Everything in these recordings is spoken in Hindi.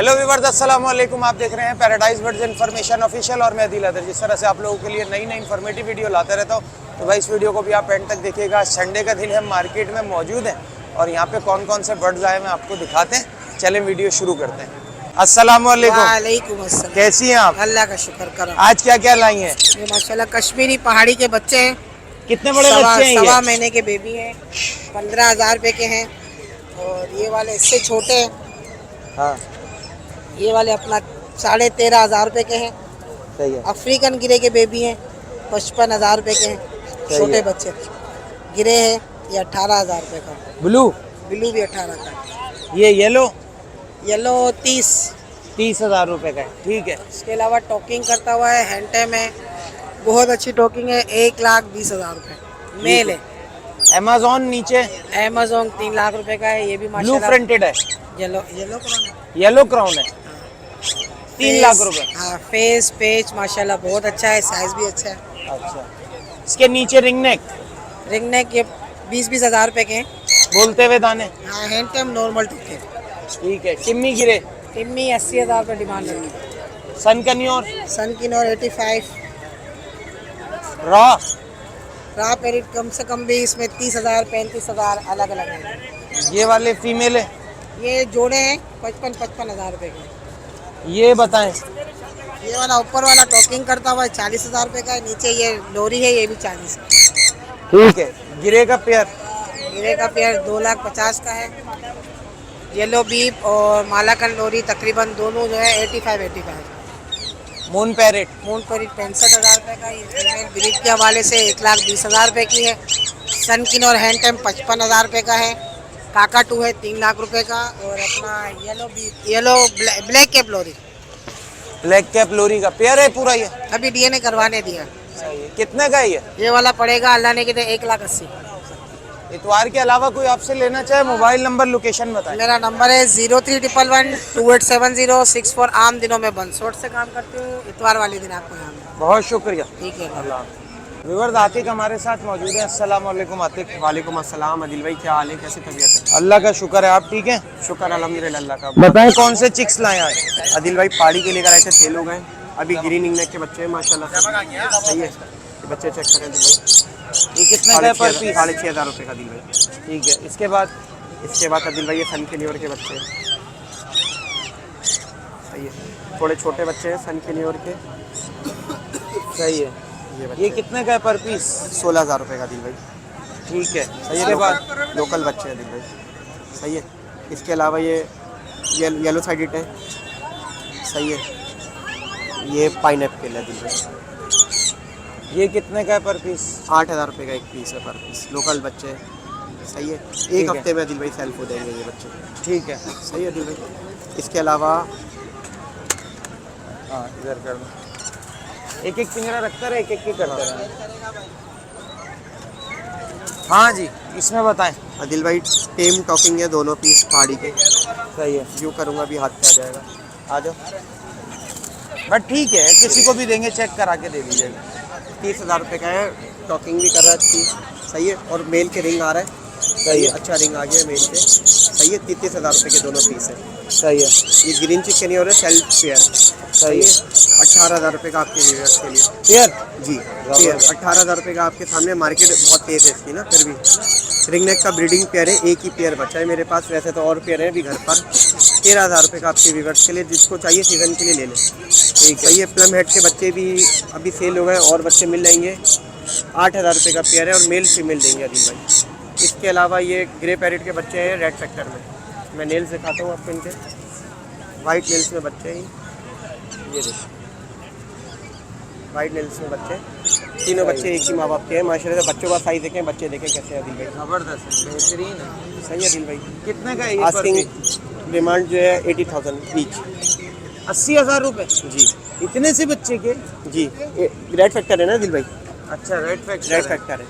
हेलो व्यूअर्स, अस्सलाम वालेकुम। आप देख रहे हैं पैराडाइज बर्ड्स इन्फॉर्मेशन ऑफिशियल और मैं दिल अदर। जिस तरह से आप लोगों के लिए नई नई इन्फॉर्मेटिव वीडियो लाते रहता हूँ, तो भाई इस वीडियो को भी आप एंड तक देखिएगा। संडे का दिन है, मार्केट में मौजूद है और यहाँ पे कौन कौन से बर्ड्स आए हैं आपको दिखाते हैं। चलें वीडियो शुरू करते हैं। अस्सलाम वालेकुम। अस्सलाम। कैसी हैं आप? अल्लाह का शुक्र करम। आज क्या क्या लाई हैं? ये माशाल्लाह कश्मीरी पहाड़ी के बच्चे हैं। कितने बड़े बच्चे हैं? सवा महीने के बेबी हैं, 15,000 रुपए के हैं। और ये वाले इससे छोटे हैं। हाँ, ये वाले अपना 13,500 रुपए के हैं। सही है। अफ्रीकन गिरे के बेबी हैं, 55,000 रुपए के हैं। छोटे बच्चे गिरे हैं, ये 18,000 रुपए का। ब्लू ब्लू भी 18 का। ये येलो येलो 30,000 रुपए का है। ठीक है। इसके अलावा टॉकिंग करता हुआ है, हैंडटेम है, बहुत अच्छी टॉकिंग है। 1,20,000 रुपए मेल है। अमेज़न नीचे अमेज़न 3 लाख रुपए का है। ये भी ब्लू माशाल्लाह फ्रंटेड है, येलो येलो क्राउन है। येलो क्राउन है। 3 लाख रुपए। हाँ, फेस पेच माशाल्लाह बहुत अच्छा है, साइज भी अच्छा है। अच्छा, इसके नीचे रिंग नेक ये 20,000 रुपए के हैं। बोलते हुए दाने। हाँ, हैंड टाइम नॉर्मल टोके। ठीक है। टिम्मी गिरे टिम्मी 80,000 रुपए डिमांड है। सनकन्योर सन की नॉर 85। रॉ पेरिट कम से कम भी इसमें 30,000 35,000 अलग अलग है। ये वाले फीमेल है। ये जोड़े हैं 55,000 रुपए के। ये बताएं। ये वाला ऊपर वाला टॉकिंग करता हुआ 40,000 रुपए का है। नीचे ये लोरी है, ये भी 40 है। ठीक है। गिरे का पेयर हीरे का पेयर 2,50,000 का है। येलो बीप और मालाकन लोरी तकरीबन दोनों जो है 85 मून पैरेट मून पर 65,000 रुपये का। ये फीमेल ब्रीड के हवाले से 1,20,000 रुपये की है। सनकिन और हैंड टाइम 55,000 रुपये का है। काका टू है 3 लाख रुपए का। और अपना येलो ब्लैक कैप लोरी, ब्लैक कैप लोरी का पेयर है पूरा। ये अभी डीएनए करवाने दिया। सही है। कितने का है ये वाला पड़ेगा अल्लाह ने कितने 1,80,000। इतवार के अलावा कोई आपसे लेना चाहे, मोबाइल नंबर लोकेशन बताएं। मेरा नंबर है 0311287064। आम दिनों में बंसोट से काम करती हूँ, इतवार वाले दिन आपको यहाँ मिलूंगा। बहुत शुक्रिया। ठीक है। व्यूअर्स, आतिक हमारे साथ मौजूद है। अस्सलाम वालेकुम आतिक। वालेकुम अस्सलाम। आदिल भाई क्या हाल है, कैसी तबीयत है? अल्लाह का शुक्र है, आप ठीक हैं? शुक्र अल्हम्दुलिल्लाह अल्लाह का। बताएं कौन से चिक्स लाए आज? आदिल भाई पहाड़ी के लेकर आए थे, 6 लोग हैं। अभी ग्रीन इंग्लैंड के बच्चे हैं माशाल्लाह, सही है। ये बच्चे चेक करें आदिल भाई। ये कितने का है पर पीस? 6,500 रुपये का आदिल भाई। ठीक है। इसके बाद आदिल भाई ये सन के न्यूर के बच्चे हैं, सही है। थोड़े छोटे बच्चे हैं सन के न्यूर के, सही है। ये ये कितने का है पर पीस? 16,000 रुपये का आदिल भाई, ठीक है। सही है। इसके बाद लोकल बच्चे हैं आदिल भाई, सही है। इसके अलावा ये येलो साइडेड है, सही है। ये पाइनएप्पल है आदिल भाई, ये कितने का है पर पीस? 8,000 रुपये का एक पीस है पर पीस। लोकल बच्चे हैं, सही है। एक हफ्ते में आदिल भाई सेल्फ हो जाएंगे ये बच्चे, ठीक है। सही है आदिल भाई। इसके अलावा हाँ, इधर कर दो। एक एक पिंजरा रखता रहे, एक एक की करते रहे। हाँ जी, इसमें बताएं। आदिल भाई टेम टॉकिंग है, दोनों पीस पहाड़ी के, सही है। यूँ करूँगा अभी हाथ पे आ जाएगा। आ जाओ। बट ठीक है, किसी को भी देंगे चेक करा के दे दीजिएगा। 30,000 रुपये का है, टॉकिंग भी कर रहा है अच्छी, सही है। और मेल के रिंग आ रहा है, सही है। अच्छा रिंग आ गया है मेल के, सही है। 30,000 रुपये के दोनों पीस है, सही है। ये ग्रीन चिक के नहीं हो रहे, सेल्फ पेयर, सही है। 18,000 रुपये का आपके व्यूअर्स के लिए पेयर जी। पेयर 18,000 रुपये का आपके सामने। मार्केट बहुत तेज़ है इसकी ना, फिर भी रिंग नेक का ब्रीडिंग पेयर है, एक ही पेयर बचा है मेरे पास। वैसे तो और पेयर है अभी घर पर। 13,000 रुपये का आपके व्यूअर्स के लिए, जिसको चाहिए सीज़न के लिए ले लें। ठीक है। ये प्लम हेड के बच्चे भी अभी सेल हो गए और बच्चे मिल जाएंगे। 8,000 रुपये का पेयर है और मेल फीमेल देंगे आदिल भाई। इसके अलावा ये ग्रे पैरेट के बच्चे हैं रेड सेक्टर में। मैं नेल्स दिखाता हूँ आपको इनके, वाइट नेल्स में बच्चे हैं। ये देखो वाइट नेल्स में बच्चे, तीनों बच्चे एक ही माँ बाप के हैं माशाल्लाह से। बच्चों का साइज देखें, बच्चे देखें कैसे हैं आदिल भाई, जबरदस्त है, बेहतरीन है। सही है आदिल भाई। कितने का है ये पर आस्किंग पीस? डिमांड जो है 80,000 ईच 80,000 रुपए जी। इतने से बच्चे के? जी रेड फैक्टर है ना दिल भाई, अच्छा, रेड रेड फैक्टर है।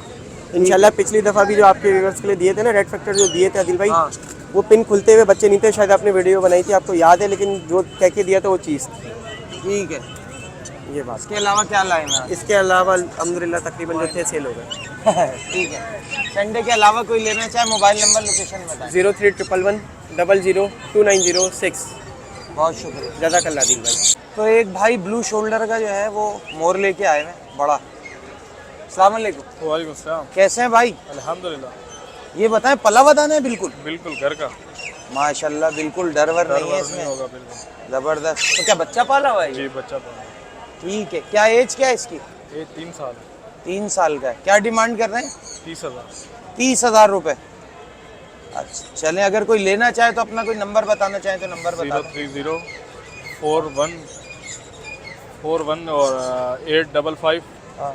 इंशाल्लाह पिछली दफ़ा भी जो आपके व्यूअर्स के लिए दिए थे ना रेड फैक्टर जो दिए थे आदिल भाई, हाँ। वो पिन खुलते हुए बच्चे नहीं थे। शायद आपने वीडियो बनाई थी, आपको याद है, लेकिन जो कह के दिया था वो चीज़ थी। ठीक है। ये बात। इसके अलावा क्या लाए हैं आप? इसके अलावा अल्हम्दुलिल्लाह तकरीबन जो थे सेल हो गए। ठीक है। संडे के अलावा कोई लेना चाहे, मोबाइल नंबर लोकेशन बताएं। 0311100290 6। बहुत शुक्रिया। जज़ाकल्लाह दिल भाई। तो एक भाई ब्लू शोल्डर का जो है वो मोर लेके आए हैं बड़ा। अस्सलाम वालेकुम। वालेकुम सलाम। कैसे हैं भाई? अल्हम्दुलिल्लाह। ये बताएं, पला बदाना है बिल्कुल? बिल्कुल घर का। माशाल्लाह, बिल्कुल डर वर नहीं है इसमें। होगा बिल्कुल। जबरदस्त। तो क्या बच्चा पाला हुआ है ये? जी बच्चा पाला। ठीक है। क्या एज क्या है इसकी? ये 3 साल। 3 साल का है। क्या डिमांड कर रहे हैं? 30,000। 30,000 रुपए। अच्छा चलें, अगर कोई लेना चाहे तो अपना कोई नंबर बताना चाहे तो नंबर बता दें। 0304141 और 855 हाँ।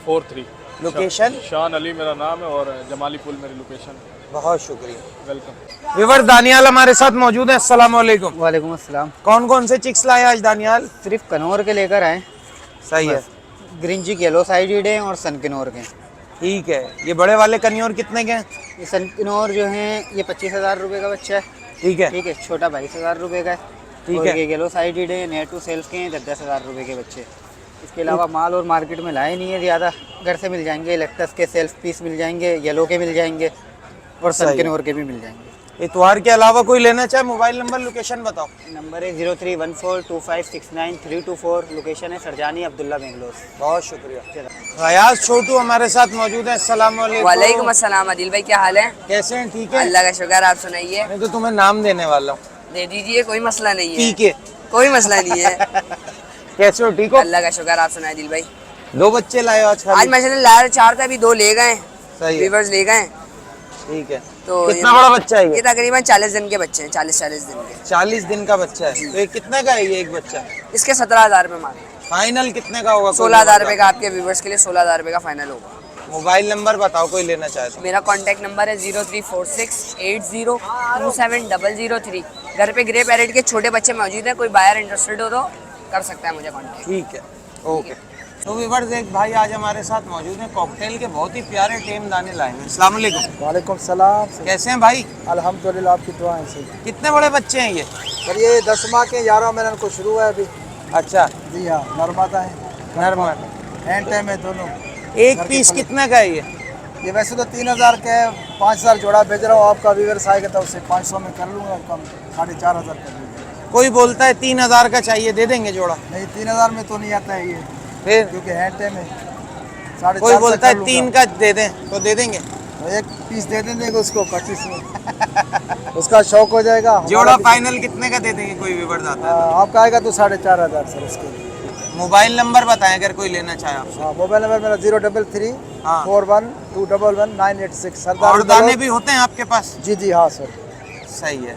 43। लोकेशन? शान अली मेरा नाम है और जमाली पुल मेरी लोकेशन है। बहुत शुक्रिया। वेलकम। विवर दानियाल हमारे साथ मौजूद है। अस्सलाम वालेकुम। वालेकुम अस्सलाम। कौन कौन से चिक्स लाए आज दानियाल? सिर्फ कनौर के लेकर आए। सही है। ग्रीन चिक येलो साइडेड है और सन किनौर के। ठीक है। ये बड़े वाले कन्योर कितने के हैं? ये सन किनौर जो है ये 25,000 रुपये का बच्चा है। ठीक है। ठीक है। छोटा 22,000 रुपये का है। ठीक और है। ये येलो साइडेड है, नेट टू सेल्स के हैं, 10,000 रुपये के बच्चे। इसके अलावा माल और मार्केट में लाए नहीं है ज़्यादा, घर से मिल जाएंगे। इलेक्ट्रस के सेल्फ पीस मिल जाएंगे, येलो के मिल जाएंगे और सही सन है। किनौर के भी मिल जाएंगे। इतवार के अलावा कोई लेना चाहे, मोबाइल नंबर लोकेशन बताओ। नंबर है 03142569 लोकेशन है सरजानी अब्दुल्ला बेंगलोर। बहुत शुक्रिया। फयाज छोटू हमारे साथ मौजूद है। अस्सलाम वालेकुम। वालेकुम अस्सलाम। आदिल भाई क्या हाल है? कैसे हैं? ठीक है। अल्लाह का शुक्र, आप सुनाइए। मैं तो तुम्हें नाम देने वाला हूँ। दे दीजिए, कोई मसला नहीं है। ठीक है। कोई मसला नहीं है। कैसे हो? ठीक हो? अल्लाह का शुक्र, आप सुनाए दिल भाई। 2 बच्चे लाए हो आज आज खाली? माशाल्लाह लाए 4 था, अभी 2 ले गए। सही है। वीवर्स ले गए। ठीक है। तो कितना बड़ा बच्चा है ये ये? तकरीबन 40 दिन के बच्चे हैं, 40-40 दिन के। 40 दिन का बच्चा है। तो ये कितने का है ये एक बच्चा? इसके 17,000 रुपये मांगे। फाइनल कितने का होगा? 16,000 रुपये का आपके व्यूवर्स के लिए 16,000 रुपये का फाइनल होगा। मोबाइल नंबर बताओ कोई लेना चाहे तो। मेरा कॉन्टैक्ट नंबर है 0346802703। घर पे ग्रे पैरेट के छोटे बच्चे मौजूद हैं, कोई बायर इंटरेस्टेड हो तो कर सकता है मुझे कॉन्टैक्ट। ठीक है। ओके। तो व्यूअर्स एक भाई आज हमारे साथ मौजूद हैं, कॉकटेल के बहुत ही प्यारे टेम दाने लाए हैं। अस्सलाम वालेकुम। वालेकुम सलाम। कैसे हैं भाई? अल्हम्दुलिल्लाह, आपकी दुआएं से। कितने बड़े बच्चे हैं ये? पर ये 10 माह के 11 महीने को शुरू है अभी। अच्छा। जी हाँ, नर्मदा है, नर्मदा। हैंड टाइम है दोनों। एक पीस कितने का है ये? ये वैसे तो 3,000 के 5,000 जोड़ा भेज रहा हूँ। आपका व्यूअर्स आएगा तो उससे 500 में कर लूँगा कम, 4,500 कर लूँगा। कोई बोलता है 3,000 का चाहिए, दे देंगे जोड़ा? नहीं, 3,000 में तो नहीं आता है ये, फिर क्योंकि हैंड टाइम है। कोई बोलता है 3 का दे दें तो दे देंगे? तो एक पीस दे देंगे उसको 25 में। उसका शौक हो जाएगा। जोड़ा फाइनल कितने का दे देंगे कोई व्यूअर्स आता है? आपका आएगा तो 4,500 सर उसके लिए। मोबाइल नंबर बताएं अगर कोई लेना चाहे आपसे। हाँ, मोबाइल नंबर मेरा 03341211986। सरदार और दाने भी होते हैं आपके पास? जी जी हाँ सर। सही है।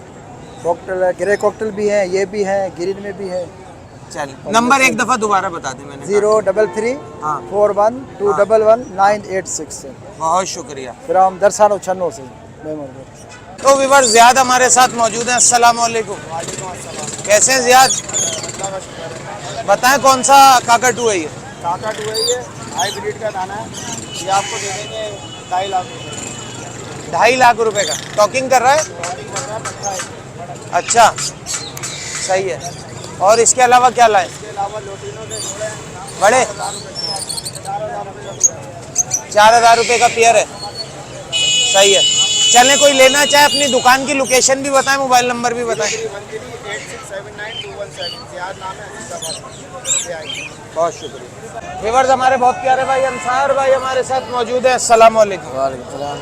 कॉकटेल है, ग्रे कॉकटेल भी है, ये भी है, ग्रीन में भी है। चल नंबर एक दफा दोबारा बता दें मैंने। 033411986 बहुत शुक्रिया। फिर हम दरसानो छन्नो से मेमोर। तो विवर ज़ियाद हमारे साथ मौजूद हैं। अस्सलाम वालेकुम। कैसे हैं ज़ियाद? बताएं कौन सा काकाटू है ये? काकाटू है ये, हाइब्रिड का दाना है। ये आपको दे देंगे 2.5 लाख रुपए। 2.5 लाख रुपए का। टॉकिंग कर रहा है? अच्छा सही है। और इसके अलावा क्या लाए? इसके अलावा लोटिनो के जोड़े हैं, बड़े 4,000 रुपये का पेयर है। सही है। चलें कोई लेना चाहे अपनी दुकान की लोकेशन भी बताएं, मोबाइल नंबर भी बताएं। 13879217। बहुत शुक्रिया। व्यूअर्स हमारे बहुत प्यारे भाई अंसार भाई हमारे साथ मौजूद है। अस्सलाम वालेकुम।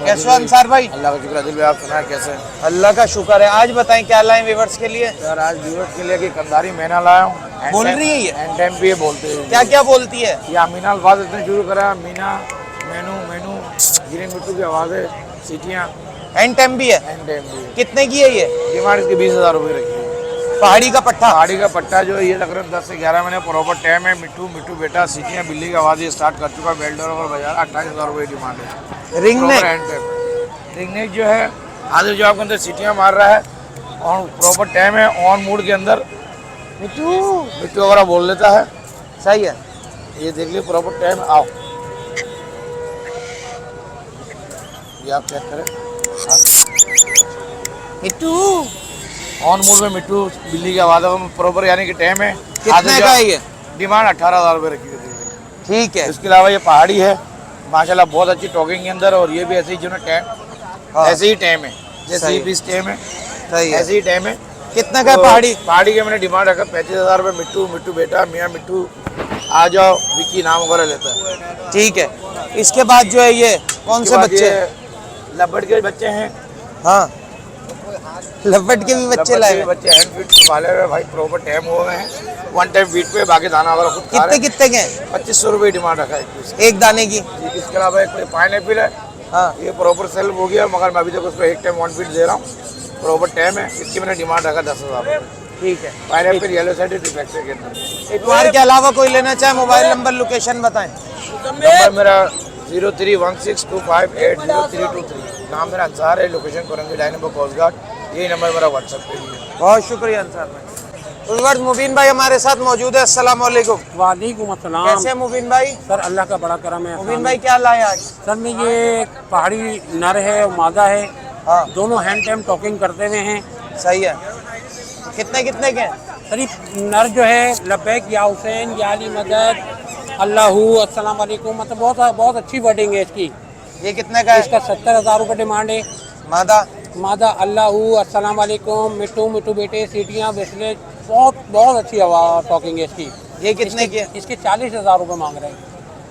कैसे हो अंसार भाई? अल्लाह का शुक्र है। दिल भाई आप सुनाए कैसे? अल्लाह का शुक्र है। आज बताएं क्या लाएं व्यूअर्स के लिए? यार आज व्यूअर्स के लिए कि कंधारी मैना लाया हूँ। बोल रही है ये? एंड टाइम भी ये बोलते हैं। क्या क्या बोलती है? ये अमीना अल्फाज इतने शुरू करा, मीना मैनू मैनू, गिरिन मिट्टू की आवाज़ें, सीटियाँ। एंड टाइम भी है? एंड टाइम भी कितने की है ये? डिमांड इसकी 20,000 रुपये रखी है। पहाड़ी का पट्टा? पहाड़ी का पट्टा जो है ये तकरीबन 10 से 11 महीने प्रॉपर टाइम है। मिट्टू मिट्टू बेटा, सीटियाँ, बिल्ली की आवाज़ स्टार्ट कर चुका। बेल्डर और बाजार 28,000 रुपये डिमांड है। Ring neck? रिंग नेक जो है आधे जो आपके अंदर सीटियाँ मार रहा है और प्रॉपर टाइम है। ऑन मूड के अंदर मिट्टू मिट्टू वगैरह बोल लेता है। सही है। ये देख लीजिए प्रॉपर टाइम। आओ ये आप चेक करें। मिट्टू ऑन मूड में मिट्टू बिल्ली की आवाज़ प्रॉपर यानी कि टाइम है। कितने का है ये? डिमांड 18,000 रुपये रखी है। ठीक है। इसके अलावा ये पहाड़ी है माशाल्लाह, बहुत अच्छी टॉकिंग के अंदर। और ये भी ऐसे ही जो ना टाइम हाँ। ऐसे ही टाइम है, जैसे सही ही है। पीस टाइम है सही है। ऐसे ही टाइम है। कितने का है पहाड़ी? पहाड़ी के मैंने डिमांड रखा 35,000 रुपये। मिट्टू मिट्टू बेटा मियाँ मिट्टू आ जाओ, विकी नाम वगैरह लेता है। ठीक है। इसके बाद जो है ये कौन से बच्चे? लबड़ के बच्चे हैं। हाँ, लपट के भी बच्चे लाए हुए। बच्चे हैंड फीड संभाले हुए भाई, प्रॉपर टाइम हो गए हैं। वन टाइम फीड पे, बाकी दाना वगैरह खुद खा रहे कितने हैं। कितने के हैं? 2500 रुपये डिमांड रखा है एक दाने की? इसके अलावा एक पाइनएप्पल है। हाँ, ये प्रॉपर सेल हो गया, मगर मैं अभी तक उसको एक टाइम वन फीड दे रहा हूँ। प्रॉपर टाइम है। इसकी मैंने डिमांड रखा 10,000 रुपये। ठीक है। पाइनएप्पल येलो साइड रिफ्लेक्टर के अंदर। इतवार के अलावा कोई लेना चाहे मोबाइल नंबर लोकेशन बताएं। नंबर मेरा 031625803323। नाम मेरा अंसार है, location Korangi line number coast guard. यही नंबर मेरा व्हाट्सएप पे भी है। बहुत शुक्रिया अंसार भाई। तो व्यूअर्स, मुबीन भाई हमारे साथ मौजूद है। अस्सलाम वालेकुम। वालेकुम अस्सलाम। कैसे हैं मुबीन भाई? सर अल्लाह का बड़ा करम है। मुबीन भाई क्या लाए आज? सर में ये पहाड़ी नर है और मादा है। हाँ, दोनों हैंड टाइम टॉकिंग करते हुए हैं। सही है। कितने कितने के हैं? सर ये नर जो है लब्बैक या हुसैन या अली मदद अल्लाहू अस्सलाम वालेकुम, मतलब बहुत अच्छी वर्डिंग है इसकी। ये कितने का है? इसका 70,000 रुपये डिमांड है। मादा? मादा अल्लाहू अस्सलाम वालेकुम, मिट्टू मिट्टू बेटे, सीटियाँ ब्रेसलेट, बहुत अच्छी आवाज़ टॉकिंग है इसकी। ये कितने की है? इसके 40,000 रुपये मांग रहे हैं।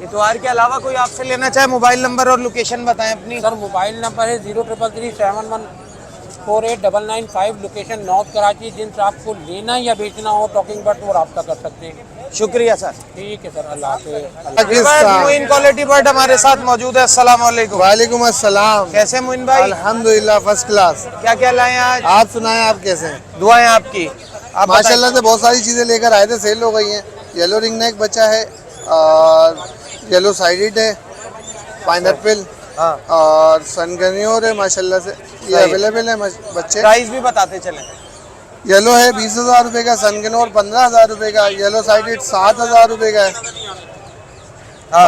इतवार के अलावा कोई आपसे लेना चाहे मोबाइल नंबर और लोकेशन बताएं अपनी। सर मोबाइल नंबर है 033371148995, लोकेशन नॉर्थ कराची। जिनसे आपको लेना या बेचना हो टॉकिंग बर्ड वो रब्ता कर सकते हैं। शुक्रिया सर। ठीक है सर, अल्लाह हाफ़िज़। मोइन क्वालिटी बर्ड हमारे साथ मौजूद है। अस्सलाम वालेकुम। वालेकुम अस्सलाम। कैसे मोइन भाई? अल्हम्दुलिल्लाह फर्स्ट क्लास। क्या क्या लाए हैं आज? आप सुनाएं, आप कैसे हैं? दुआएं आपकी। आप माशाल्लाह से बहुत सारी चीज़ें लेकर आए थे, सेल हो गई हैं। येलो रिंग नेक बच्चा है और येलो साइडेड है, पाइनएप्पल हाँ, और सनगन्योर है। माशाल्लाह से ये अवेलेबल है बच्चे। प्राइस भी बताते चले। येलो है 20,000 रुपये का, सनगनोर 15,000 रुपये का, येलो साइडेड 7,000 रुपये का है।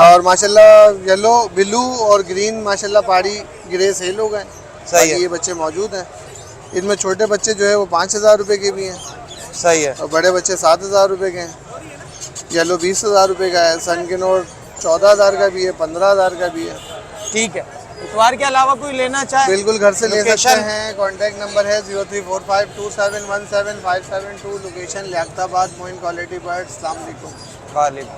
और माशाल्लाह येलो ब्लू और ग्रीन माशाल्लाह पहाड़ी ग्रे सेल हो गए। सही है। ये बच्चे मौजूद हैं। इनमें छोटे बच्चे जो है वो 5,000 रुपये के भी हैं सही है। और बड़े बच्चे 7,000 रुपये के हैं। येलो 20,000 रुपये का है, सनगनोर 14,000 का भी है, 15,000 का भी है। ठीक है। इतवार के अलावा कोई लेना चाहे बिल्कुल घर से ले सकते लोकेशन? हैं। कॉन्टैक्ट नंबर है 034527177572। Location Liaquatabad, Moin quality bird. अस्सलाम वालेकुम। वालेकुम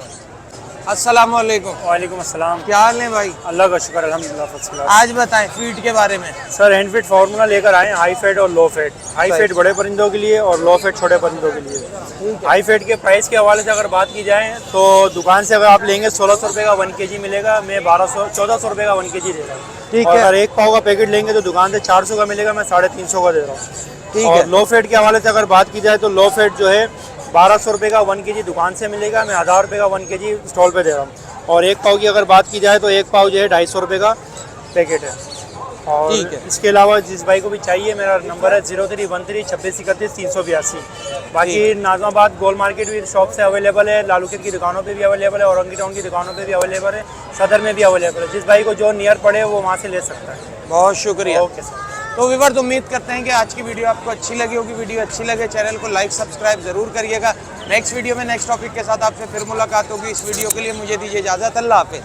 अस्सलाम वालेकुम। वालेकुम अस्सलाम। क्या हाल है भाई? अल्लाह का शुक्र अल्हम्दुलिल्लाह फर्स्ट क्लास। आज बताएं फीड के बारे में। सर हैंड फीड फार्मूला लेकर आए हैं, हाई फेड और लो फेड। हाई फेड बड़े परिंदों के लिए और लो फेड छोटे परिंदों के लिए। हाई फेड के प्राइस के हवाले से अगर बात की जाए तो दुकान से अगर आप लेंगे 1600 रुपये का 1 kg मिलेगा। मैं 1400 रुपये का 1 kg दे रहा हूँ। ठीक और है। अगर 1 पाव का पैकेट लेंगे तो दुकान से 400 का मिलेगा, मैं 350 का दे रहा हूँ। ठीक और है। लो फेड के हवाले से अगर बात की जाए तो लो फेड जो है 1200 रुपये का 1 kg दुकान से मिलेगा, मैं 1000 रुपये का 1 kg स्टॉल पे दे रहा हूँ। और 1 पाव की अगर बात की जाए तो 1 पाव जो है 250 रुपये का पैकेट है। और ठीक है। इसके अलावा जिस भाई को भी चाहिए मेरा नंबर है 03132631 बाकी नाजमाबाद गोल मार्केट भी शॉप से अवेलेबल है, लालूखेत की दुकानों पे भी अवेलेबल है, औरंगी टाउन की दुकानों पे भी अवेलेबल है, सदर में भी अवेलेबल है। जिस भाई को जो नियर पड़े वो वहाँ से ले सकता है। बहुत शुक्रिया। Okay sir. तो व्यूअर्स, उम्मीद करते हैं कि आज की वीडियो आपको अच्छी लगी होगी। वीडियो अच्छी लगे चैनल को लाइक सब्सक्राइब जरूर करिएगा। नेक्स्ट वीडियो में नेक्स्ट टॉपिक के साथ आपसे फिर मुलाकात होगी। इस वीडियो के लिए मुझे दीजिए इजाज़त। अल्लाह हाफिज़।